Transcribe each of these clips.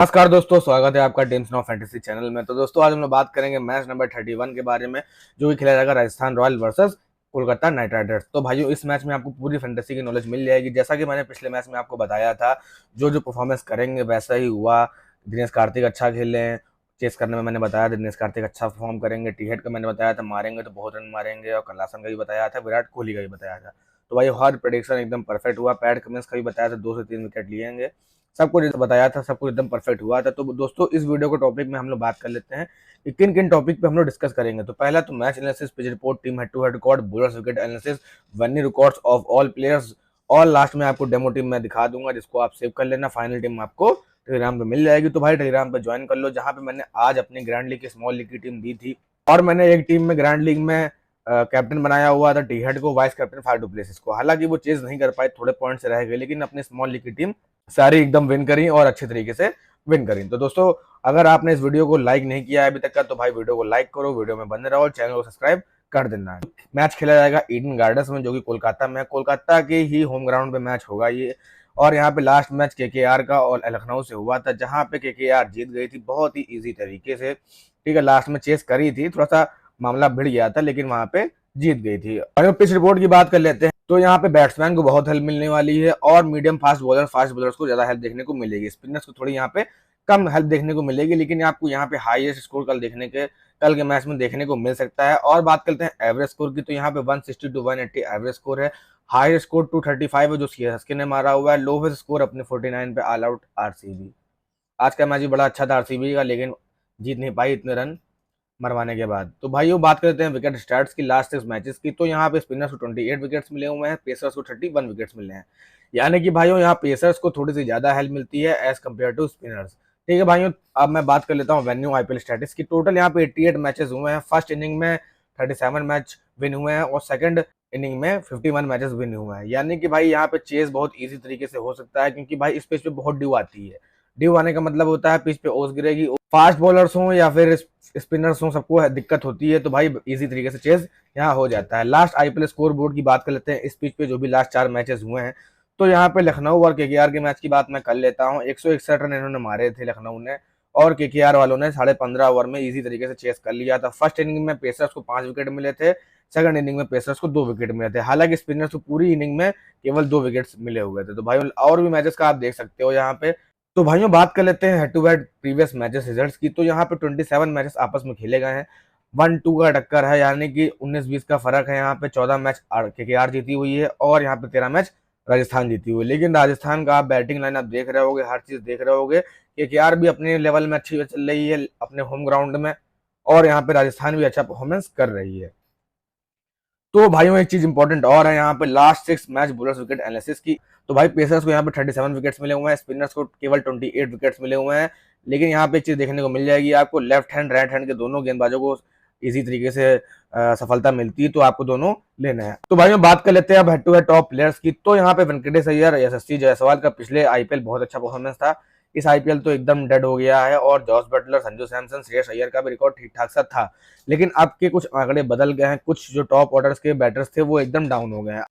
नमस्कार दोस्तों, स्वागत है आपका टीम्स नाउ फैंटेसी चैनल में। तो दोस्तों आज हम लोग बात करेंगे मैच नंबर 31 के बारे में, जो कि खेला जाएगा Rajasthan royal versus Kolkata night Riders. तो भाइयों, इस मैच में आपको पूरी फैंटेसी की नॉलेज मिल जाएगी। जैसा कि मैंने पिछले मैच में आपको बताया था, जो जो परफॉर्मेंस करेंगे वैसा ही हुआ। दिनेश कार्तिक अच्छा खेले हैं, चेस करने में मैंने बताया था दिनेश कार्तिक अच्छा परफॉर्म करेंगे। टी हेड का मैंने बताया था मारेंगे तो बहुत रन मारेंगे, और कलासन का भी बताया था, विराट कोहली का भी बताया था। तो भाई हर प्रेडिक्शन एकदम परफेक्ट हुआ। पैट कमिंस का भी बताया था 2 से 3 विकेट लिएंगे। सब कुछ बताया था, सब कुछ एकदम परफेक्ट हुआ था। तो दोस्तों इस वीडियो को टॉपिक में हम लोग बात कर लेते हैं कि किन किन टॉपिक पे हम लोग डिस्कस करेंगे। तो पहला तो match analysis, pitch report, team head to head record, bowlers wicket analysis, venue records of all players, और लास्ट में आपको डेमो टीम मैं दिखा दूंगा, जिसको आप सेव कर लेना। फाइनल टीम आपको टेलीग्राम पे मिल जाएगी। तो भाई टेलीग्राम पे ज्वाइन कर लो, जहां पे मैंने आज अपनी ग्रैंड लीग की स्मॉल लीग की टीम दी थी, और मैंने एक टीम में ग्रैंड लीग में कैप्टन बनाया हुआ था टी हेड को, vice captain Faf du Plessis को। हालांकि वो चेज नहीं कर पाए, थोड़े पॉइंट से रह गए, लेकिन अपनी स्मॉल लीग की टीम सारी एकदम विन करी और अच्छे तरीके से विन करी। तो दोस्तों अगर आपने इस वीडियो को लाइक नहीं किया है अभी तक का, तो भाई वीडियो को लाइक करो, वीडियो में बने रहो, चैनल को सब्सक्राइब कर देना है। मैच खेला जाएगा ईडन गार्डन्स में, जो कि कोलकाता में है। कोलकाता के ही होम ग्राउंड पे मैच होगा ये। और यहाँ पे लास्ट मैच केकेआर का और लखनऊ से हुआ था, जहां पे केकेआर जीत गई थी बहुत ही इजी तरीके से। ठीक है, लास्ट में चेस करी थी, थोड़ा सा मामला भिड़ गया था, लेकिन वहां पे जीत गई थी। अगर पिच रिपोर्ट की बात कर लेते हैं, तो यहाँ पे बैट्समैन को बहुत हेल्प मिलने वाली है, और मीडियम फास्ट बॉलर्स को ज्यादा हेल्प देखने को मिलेगी। स्पिनर्स को थोड़ी यहाँ पे कम हेल्प देखने को मिलेगी, लेकिन आपको यहाँ पे हाईएस्ट स्कोर कल के मैच में देखने को मिल सकता है। और बात करते हैं एवरेज स्कोर की, तो यहाँ पे 160 टू 180 एवरेज स्कोर है। हाईएस्ट स्कोर 235 है, जो सीएसके ने मारा हुआ है। लोवेस्ट स्कोर अपने 49 पे ऑल आउट आरसीबी। आज का मैच भी बड़ा अच्छा था आरसीबी का, लेकिन जीत नहीं पाई इतने रन मरवाने के बाद। तो भाई वो बात करते हैं विकेट स्टार्ट्स की लास्ट 6 मैचेस की, तो यहाँ पे स्पिनर्स को 28 विकेट्स मिले हुए हैं, पेसर्स को 31 विकेट्स मिले हैं। यानी कि भाइयों यहाँ पेसर्स को थोड़ी सी ज्यादा हेल्प मिलती है एज कम्पेयर टू स्पिनर्स। ठीक है भाइयों, अब मैं बात कर लेता हूँ वेन्यू आईपीएल स्टैटिस की। टोटल यहाँ पे 88 मैचेस हुए हैं। फर्स्ट इनिंग में 37 मैच विन हुए हैं, और सेकंड इनिंग में 51 मैचेस विन हुए हैं। यानी कि भाई यहाँ पे चेस बहुत इजी तरीके से हो सकता है, क्योंकि भाई इस पिच पे बहुत ड्यू आती है। ड्यू आने का मतलब होता है पिच पे ओस गिरेगी। फास्ट बॉलर्स हों या फिर स्पिनर्स हों, सबको दिक्कत होती है। तो भाई इजी तरीके से चेस यहाँ हो जाता है। लास्ट आईपीएल स्कोर बोर्ड की बात कर लेते हैं इस पिच पे, जो भी लास्ट 4 मैचेस हुए हैं। तो यहाँ पे लखनऊ और केकेआर के मैच की बात मैं कर लेता हूँ। 161 रन इन्होंने मारे थे लखनऊ ने, और केकेआर वालों ने 15.5 ओवर में इजी तरीके से चेस कर लिया था। फर्स्ट इनिंग में पेसर्स को 5 विकेट मिले थे, सेकंड इनिंग में पेसर्स को 2 विकेट मिले थे। हालांकि स्पिनर्स को पूरी इनिंग में केवल 2 विकेट्स मिले हुए थे। तो भाई और भी मैचेस का आप देख सकते हो यहाँ पे। तो भाइयों बात कर लेते हैं head to head previous matches results की। तो यहाँ पे 27 मैचेस आपस में खेले गए हैं। 1-2 का टक्कर है, यानी कि 19-20 का फर्क है। यहाँ पे 14 मैच केकेआर जीती हुई है, और यहाँ पे 13 मैच राजस्थान जीती हुई है। लेकिन राजस्थान का आप बैटिंग लाइन आप देख रहे होगे, हर चीज देख रहे होगे। केकेआर भी अपने लेवल में अच्छी चल रही है अपने होम ग्राउंड में, और यहाँ पे राजस्थान भी अच्छा परफॉर्मेंस कर रही है। तो भाइयों एक चीज इंपॉर्टेंट और है यहाँ पे last 6 match bowlers wicket analysis की। तो भाई पेसर्स को यहाँ पे 37 विकेट्स मिले हुए हैं, स्पिनर्स को केवल 28 विकेट्स मिले हुए हैं। लेकिन यहाँ पे एक चीज देखने को मिल जाएगी आपको, लेफ्ट हैंड राइट हैंड के दोनों गेंदबाजों को इजी तरीके से सफलता मिलती है, तो आपको दोनों लेना है। तो भाइयों बात कर लेते हैं अब head to head top players की। तो यहाँ पे वेंकटेश अय्यर, यशस्वी जायसवाल का पिछले आईपीएल बहुत अच्छा परफॉर्मेंस था। इस आईपीएल तो एकदम डेड हो गया है। और जॉस बटलर, संजू सैमसन, श्रेयस अय्यर का भी रिकॉर्ड ठीक ठाक सा था, लेकिन अब के कुछ आंकड़े बदल गए हैं। कुछ जो टॉप ऑर्डर्स के बैटर्स थे वो एकदम डाउन हो गए हैं।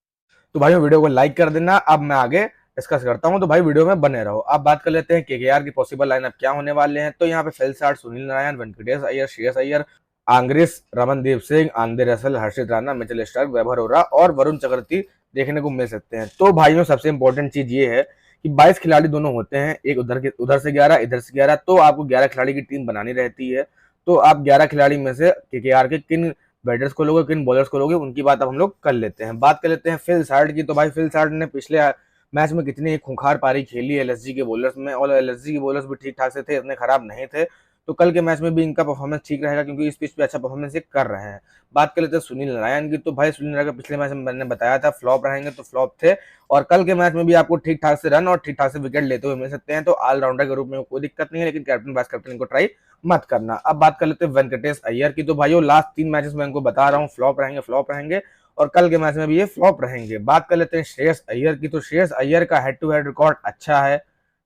तो भाई वीडियो को लाइक कर देना। अब मैं आगे डिस्कस करता हूं, तो भाई वीडियो में बने रहो। अब बात कर लेते हैं केकेआर की पॉसिबल लाइनअप क्या होने वाले हैं। तो यहाँ पे फेल साठ, सुनील नारायण, वेंकटेश अय्यर, श्रेयस अय्यर, आंग्रेस, रमनदीप सिंह, आंद्रे रसल, हर्षित राणा, मिचेल स्टार्क, वैभव अरोड़ा और वरुण चक्रवर्ती देखने को मिल सकते हैं। तो भाइयों सबसे इंपॉर्टेंट चीज ये है कि 22 खिलाड़ी दोनों होते हैं, एक उधर से 11, इधर से 11। तो आपको 11 खिलाड़ी की टीम बनानी रहती है। तो आप 11 खिलाड़ी में से केकेआर के किन बैटर्स को लोगे, किन बॉलर्स को लोगे, उनकी बात अब हम लोग कर लेते हैं। बात कर लेते हैं फिल साल्ट की। तो भाई फिल साल्ट ने पिछले मैच में कितनी खूंखार पारी खेली है एलएसजी के बॉलर्स में, और एलएसजी के बॉलर्स भी ठीक ठाक से थे, इतने खराब नहीं थे। तो कल के मैच में भी इनका परफॉर्मेंस ठीक रहेगा, क्योंकि इस पिच पे अच्छा परफॉर्मेंस ये कर रहे हैं। बात कर लेते हैं सुनील नारायण की। तो भाई सुनील नारायण पिछले मैच में मैंने बताया था फ्लॉप रहेंगे, तो फ्लॉप थे, और कल के मैच में भी आपको ठीक ठाक से रन और ठीक ठाक से विकेट लेते हुए मिल सकते हैं। तो ऑलराउंडर के रूप में कोई दिक्कत नहीं है, लेकिन कैप्टन वाइस कैप्टन को ट्राई मत करना। अब बात कर लेते हैं वेंकटेश अय्यर की। तो भाइयों लास्ट 3 मैचेस में इनको बता रहा हूँ फ्लॉप रहेंगे, फ्लॉप रहेंगे, और कल के मैच में भी ये फ्लॉप रहेंगे। बात कर लेते हैं श्रेयस अय्यर की। तो श्रेयस अय्यर का हेड टू हेड रिकॉर्ड अच्छा है,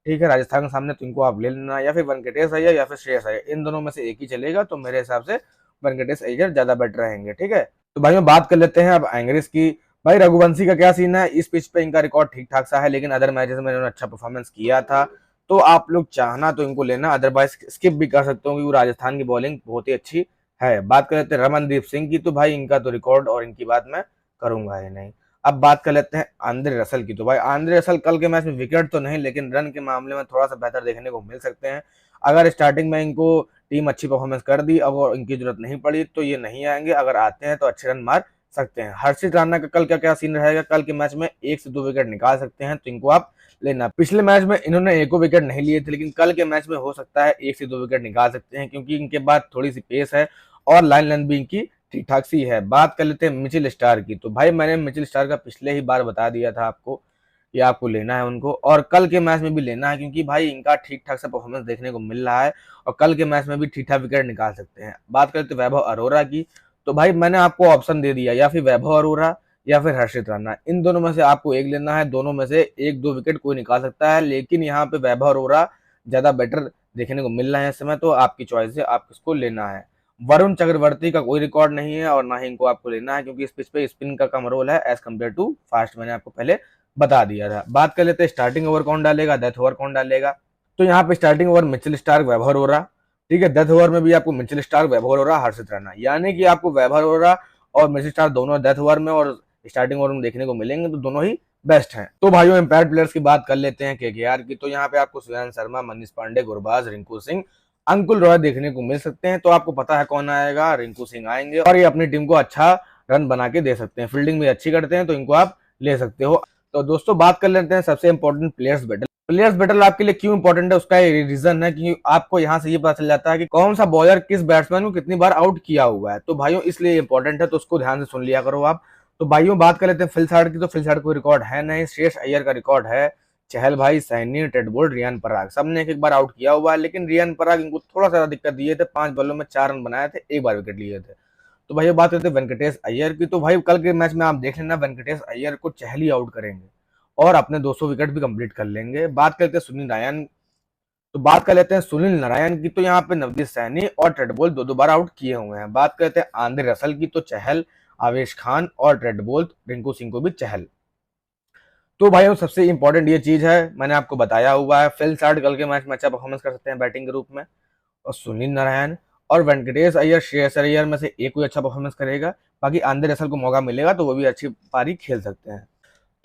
ठीक है, राजस्थान के सामने, तो इनको आप ले लेना, या फिर वेंकटेश अय्यर या फिर श्रेयस अय्यर, इन दोनों में से एक ही चलेगा। तो मेरे हिसाब से वेंकटेश अय्यर ज्यादा बेटर रहेंगे, ठीक है। तो भाइयों बात कर लेते हैं अब एंग्रेस की। भाई रघुवंशी का क्या सीन है, इस पिच पे इनका रिकॉर्ड ठीक ठाक सा है, लेकिन अदर मैचेस में इन्होंने अच्छा परफॉर्मेंस किया था। तो आप लोग चाहना तो इनको लेना, अदरवाइज स्किप भी कर सकते हो क्योंकि राजस्थान की बॉलिंग बहुत ही अच्छी है। बात कर लेते हैं रमनदीप सिंह की, तो भाई इनका तो रिकॉर्ड और इनकी बात मैं करूंगा ही नहीं। अब बात कर लेते हैं आंद्रे रसल की, तो भाई आंद्रे रसल कल के मैच में विकेट तो नहीं, लेकिन रन के मामले में थोड़ा सा बेहतर देखने को मिल सकते हैं। अगर स्टार्टिंग में इनको टीम अच्छी परफॉर्मेंस कर दी, अगर इनकी जरूरत नहीं पड़ी तो ये नहीं आएंगे, अगर आते हैं तो अच्छे रन मार सकते हैं। हर्षित राणा का कल क्या सीन रहेगा, कल के मैच में 1 से 2 विकेट निकाल सकते हैं, तो इनको आप लेना। पिछले मैच में इन्होंने एको विकेट नहीं लिए थे, लेकिन कल के मैच में हो सकता है 1 से 2 विकेट निकाल सकते हैं, क्योंकि इनके बाद थोड़ी सी पेस है और लाइन लेंथ भी इनकी ठीक ठाक सी है। बात कर लेते हैं मिचेल स्टार की, तो भाई मैंने मिचेल स्टार का पिछले ही बार बता दिया था आपको कि आपको लेना है उनको, और कल के मैच में भी लेना है, क्योंकि भाई इनका ठीक ठाक सा परफॉर्मेंस देखने को मिल रहा है और कल के मैच में भी ठीक ठाक विकेट निकाल सकते हैं। बात करते हैं वैभव अरोरा की, तो भाई मैंने आपको ऑप्शन दे दिया, या फिर वैभव अरोरा या फिर हर्षित राणा, इन दोनों में से आपको एक लेना है। दोनों में से 1-2 विकेट कोई निकाल सकता है, लेकिन यहाँ पे वैभव अरोरा ज्यादा बेटर देखने को मिल रहा है इस समय, तो आपकी चॉइस है, आप किसको लेना है। वरुण चक्रवर्ती का कोई रिकॉर्ड नहीं है और ना ही इनको आपको लेना है, क्योंकि इस पिच पे स्पिन का कम रोल है एज कम्पेयर टू फास्ट, मैंने आपको पहले बता दिया था। बात कर लेते हैं स्टार्टिंग ओवर कौन डालेगा, डेथ ओवर कौन डालेगा, तो यहाँ पे स्टार्टिंग ओवर मिचेल स्टार्क, वैभव अरोरा, ठीक है। डेथ ओवर में भी आपको मिचेल स्टार्क, वैभव अरोरा, हर्षित राणा, यानी कि आपको वैभव अरोरा और मिचेल स्टार्क दोनों डेथ ओवर में और स्टार्टिंग ओवर में देखने को मिलेंगे, तो दोनों ही बेस्ट हैं। तो भाइयों इंपैक्ट प्लेयर्स की बात कर लेते हैं केकेआर की, तो यहाँ पे आपको सुशांत शर्मा, मनीष पांडे, गुरबाज, रिंकू सिंह, अंकुल रॉय देखने को मिल सकते हैं। तो आपको पता है कौन आएगा, रिंकू सिंह आएंगे और ये अपनी टीम को अच्छा रन बना के दे सकते हैं, फील्डिंग भी अच्छी करते हैं, तो इनको आप ले सकते हो। तो दोस्तों बात कर लेते हैं सबसे important players battle. Players battle आपके लिए क्यों इंपॉर्टेंट है, उसका रीजन है कि आपको यहाँ से ये पता चल जाता है कि कौन सा बॉलर किस बैट्समैन को कितनी बार आउट किया हुआ है, तो भाइयों इसलिए इंपॉर्टेंट है, तो उसको ध्यान से सुन लिया करो आप। तो भाइयों बात कर लेते हैं फिल साइड की, तो फिल साइड कोई रिकॉर्ड है नहीं, श्रेयस अय्यर का रिकॉर्ड है, चहल भाई, सैनी, टेड बोल्ट, रियान पराग, सबने एक बार आउट किया हुआ है, लेकिन रियान पराग इनको थोड़ा सा दिक्कत दिए थे, 5 बॉलों में 4 रन बनाए थे, 1 बार विकेट लिए थे। तो भाई बात करते हैं वेंकटेश अय्यर की, तो भाई कल के मैच में आप देख लेना वेंकटेश अय्यर को चहल ही आउट करेंगे और अपने 200 विकेट भी कंप्लीट कर लेंगे। बात करते हैं सुनील नारायण, तो बात कर लेते हैं सुनील नारायण की, तो यहाँ पे नवदीप सैनी और टेड बोल्ट 2-2 बार आउट किए हुए हैं। बात करते हैं आंद्रे रसल की, तो चहल, आवेश खान और टेड बोल्ट, रिंकू सिंह को भी चहल। तो भाइयों सबसे इंपॉर्टेंट ये चीज है, मैंने आपको बताया हुआ है, फिल साल्ट कल के मैच में अच्छा परफॉर्मेंस कर सकते हैं बैटिंग के रूप में, और सुनील नारायण और वेंकटेश अय्यर, श्रेयस अय्यर में से एक कोई अच्छा परफॉर्मेंस करेगा, बाकी आंद्रे रसल को मौका मिलेगा तो वो भी अच्छी पारी खेल सकते हैं।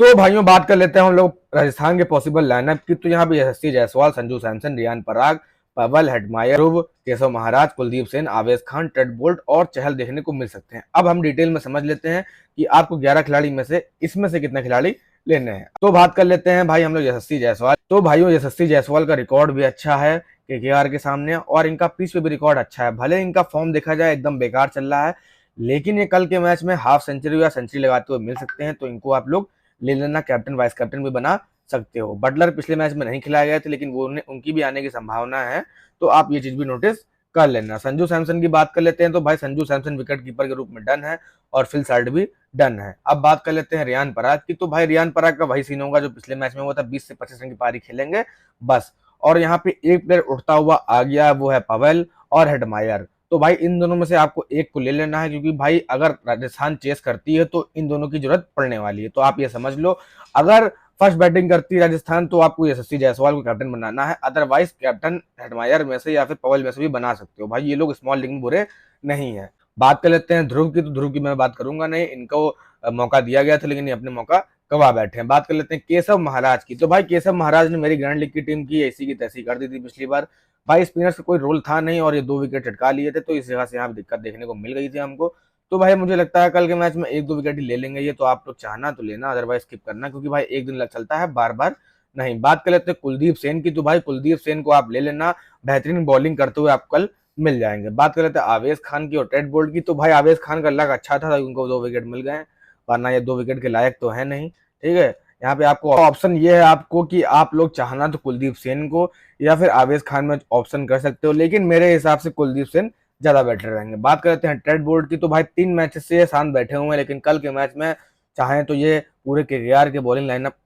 तो भाइयों बात कर लेते हैं हम लोग राजस्थान के पॉसिबल लाइनअप की, तो यहाँ पे यशस्वी जायसवाल, संजू सैमसन, रियान पराग, पवल, हेडमायर, केशव महाराज, कुलदीप सेन, आवेश खान, टेड बोल्ट और चहल देखने को मिल सकते हैं। अब हम डिटेल में समझ लेते हैं कि आपको 11 खिलाड़ी में से इसमें से कितने खिलाड़ी लेने हैं। तो बात कर लेते हैं भाई हम लोग यशस्वी जायसवाल, तो भाइयों यशस्वी जायसवाल का रिकॉर्ड भी अच्छा है केकेआर के सामने, और इनका पिच पे भी रिकॉर्ड अच्छा है। भले इनका फॉर्म देखा जाए एकदम बेकार चल रहा है, लेकिन ये कल के मैच में हाफ सेंचुरी या सेंचुरी लगाते हुए मिल सकते हैं, तो इनको आप लोग ले लेना, कैप्टन वाइस कैप्टन भी बना सकते हो। बटलर पिछले मैच में नहीं खिलाए गए थे, लेकिन वो उनकी भी आने की संभावना है, तो आप ये चीज भी नोटिस कर लेना। संजू सैमसन की बात कर लेते हैं, तो भाई संजू सैमसन विकेट कीपर के रूप में डन है और फिल साल्ट भी डन है। अब बात कर लेते हैं रियान पराग की, तो भाई रियान पराग का वही सीन होगा जो पिछले मैच में हुआ था, 20 से 25 रन की पारी खेलेंगे बस, और यहाँ पे एक प्लेयर उठता हुआ आ गया, वो है पवेल और हेडमायर। तो भाई इन दोनों में से आपको एक को ले लेना है, क्योंकि भाई अगर राजस्थान चेस करती है तो इन दोनों की जरूरत पड़ने वाली है, तो आप ये समझ लो अगर फर्स्ट बैटिंग करती है राजस्थान तो आपको यशस्वी जायसवाल को कैप्टन बनाना है, अदरवाइज कैप्टन हेडमायर में से या फिर पवल में से भी बना सकते हो। भाई ये लोग स्मॉल लीग में बुरे नहीं है। बात कर लेते हैं ध्रुव की, तो ध्रुव की मैं बात करूंगा नहीं, इनको मौका दिया गया था लेकिन ये अपने मौका गवा बैठे हैं। बात कर लेते हैं केशव महाराज की, तो भाई केशव महाराज ने मेरी ग्रैंड लीग की टीम की ऐसी की तैसी कर दी थी पिछली बार। भाई स्पिनर्स का कोई रोल था नहीं और ये 2 विकेट चटका लिए थे, तो इस जगह से यहाँ दिक्कत देखने को मिल गई थी हमको। तो भाई मुझे लगता है कल के मैच में 1-2 विकेट ही ले लेंगे ये, तो आप लोग चाहना तो लेना, अदरवाइज स्किप करना, क्योंकि भाई एक दिन लग चलता है, बार बार नहीं। बात कर लेते हैं कुलदीप सेन की, तो भाई कुलदीप सेन को आप ले लेना, बेहतरीन बॉलिंग करते हुए आप कल मिल जाएंगे। बात कर लेते हैं आवेश खान की और टेड बोल्ट की, तो भाई आवेश खान का लक अच्छा था, उनको 2 विकेट मिल गए, वरना ये 2 विकेट के लायक तो है नहीं, ठीक है। यहाँ पे आपको ऑप्शन ये है आपको कि आप लोग चाहना तो कुलदीप सेन को या फिर आवेश खान में ऑप्शन कर सकते हो, लेकिन मेरे हिसाब से कुलदीप सेन ज्यादा बेटर रहेंगे। बात करते हैं टेड बोल्ट की, तो भाई 3 मैच से शांत बैठे हुए हैं, लेकिन कल के मैच में चाहे तो ये पूरे केकेआर के बॉलिंग लाइनअप,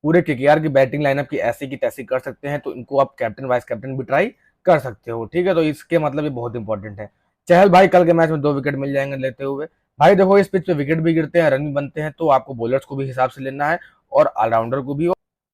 पूरे केकेआर की बैटिंग लाइनअप की ऐसी की तैसी कर सकते हैं, तो इनको आप कैप्टन वाइस कैप्टन भी ट्राई कर सकते हो, ठीक है। तो इसके मतलब ये बहुत इंपॉर्टेंट है। चहल भाई कल के मैच में 2 विकेट मिल जाएंगे लेते हुए। भाई देखो इस पिच पे विकेट भी गिरते हैं, रन भी बनते हैं, तो आपको बॉलर्स को भी हिसाब से लेना है और ऑलराउंडर को भी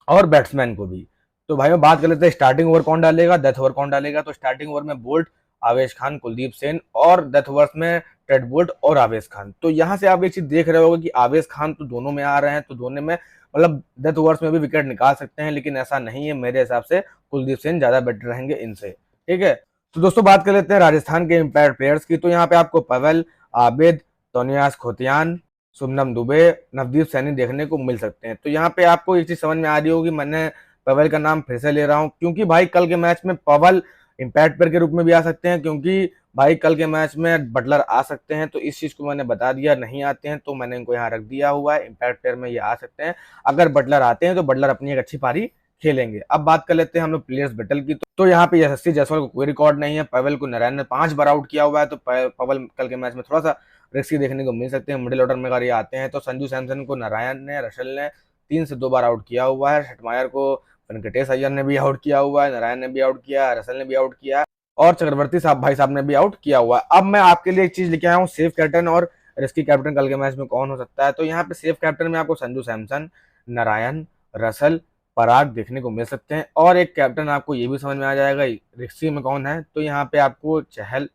और बैट्समैन को भी। तो भाई बात कर लेते हैं स्टार्टिंग ओवर कौन डालेगा, डेथ ओवर कौन डालेगा। तो स्टार्टिंग ओवर में बोल्ट, आवेश खान, कुलदीप सेन, और डेथ ओवर्स में टेड बोल्ट और आवेश खान। तो यहाँ से आप एक चीज देख रहे होगे कि आवेश खान तो दोनों में आ रहे हैं, तो दोनों में मतलब डेथ ओवर्स में भी विकेट निकाल सकते हैं, लेकिन ऐसा नहीं है। मेरे हिसाब से कुलदीप सेन ज्यादा बेटर रहेंगे इनसे, ठीक है। तो दोस्तों बात कर लेते हैं राजस्थान के इम्पैक्ट प्लेयर्स की। तो यहाँ पे आपको पवेल, आबिद, तोनियास खोतियान, शुभनम दुबे, नवदीप सैनी देखने को मिल सकते हैं। तो यहाँ पे आपको एक चीज समझ में आ रही होगी, मैंने पवेल का नाम फिर से ले रहा हूँ क्योंकि भाई कल के मैच में पवेल इम्पैक्ट प्लेयर के रूप में भी आ सकते हैं, क्योंकि भाई कल के मैच में बटलर आ सकते हैं। तो इस चीज को मैंने बता दिया, नहीं आते हैं तो मैंने इनको यहाँ रख दिया हुआ है। इम्पैक्ट प्लेयर में ये आ सकते हैं। अगर बटलर आते हैं तो बटलर अपनी एक अच्छी पारी खेलेंगे। अब बात कर लेते हैं हम लोग प्लेयर्स बैटल की। तो यहाँ पे यशस्वी जायसवाल को कोई रिकॉर्ड नहीं है। पवेल को नारायण ने 5 बार आउट किया हुआ है, तो पवेल कल के मैच में थोड़ा सा रिस्की देखने को मिल सकते हैं। मिडिल ऑर्डर में अगर ये आते हैं तो संजू सैमसन को नारायण ने, रशल ने 3 से 2 बार आउट किया हुआ है। शटमायर को वेंकटेश अय्यर ने भी आउट किया हुआ है, नारायण ने भी आउट किया है, रसल ने भी आउट किया है, और चक्रवर्ती साहब भाई साहब ने भी आउट किया हुआ है। अब मैं आपके लिए एक चीज लेके आया हूँ, सेफ कैप्टन और रिस्की कैप्टन कल के मैच में कौन हो सकता है। तो यहाँ पे सेफ कैप्टन में आपको संजू सैमसन, नारायण, रसल, पराग देखने को मिल सकते हैं। और एक कैप्टन आपको ये भी समझ में आ जाएगा रिस्की में कौन है। तो यहाँ पे आपको चहल,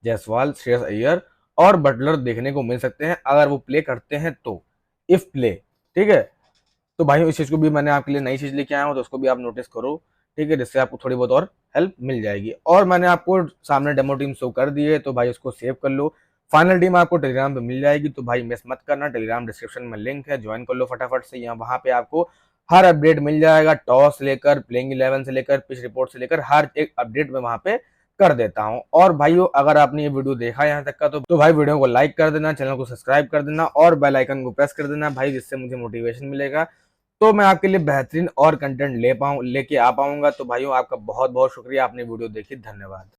जायसवाल, श्रेयस अय्यर और बटलर देखने को मिल सकते हैं, अगर वो प्ले करते हैं तो, इफ प्ले, ठीक है। तो भाई इस चीज को भी मैंने आपके लिए नई चीज लेके आया हूँ, तो उसको भी आप नोटिस करो, ठीक है, जिससे आपको थोड़ी बहुत और हेल्प मिल जाएगी। और मैंने आपको सामने डेमो टीम शो कर दी है, तो भाई उसको सेव कर लो। फाइनल टीम आपको टेलीग्राम पे मिल जाएगी, तो भाई मिस मत करना। टेलीग्राम डिस्क्रिप्शन में लिंक है, ज्वाइन कर लो फटाफट से। यहाँ वहां पे आपको हर अपडेट मिल जाएगा, टॉस से लेकर प्लेइंग 11 से लेकर पिच रिपोर्ट से लेकर हर एक अपडेट में वहां पे कर देता हूँ। और भाइयों अगर आपने ये वीडियो देखा यहाँ तक का, तो भाई वीडियो को लाइक कर देना, चैनल को सब्सक्राइब कर देना और बेल आइकन को प्रेस कर देना भाई, जिससे मुझे मोटिवेशन मिलेगा, तो मैं आपके लिए बेहतरीन और कंटेंट लेके आ पाऊंगा। तो भाइयों आपका बहुत बहुत शुक्रिया, आपने वीडियो देखी, धन्यवाद।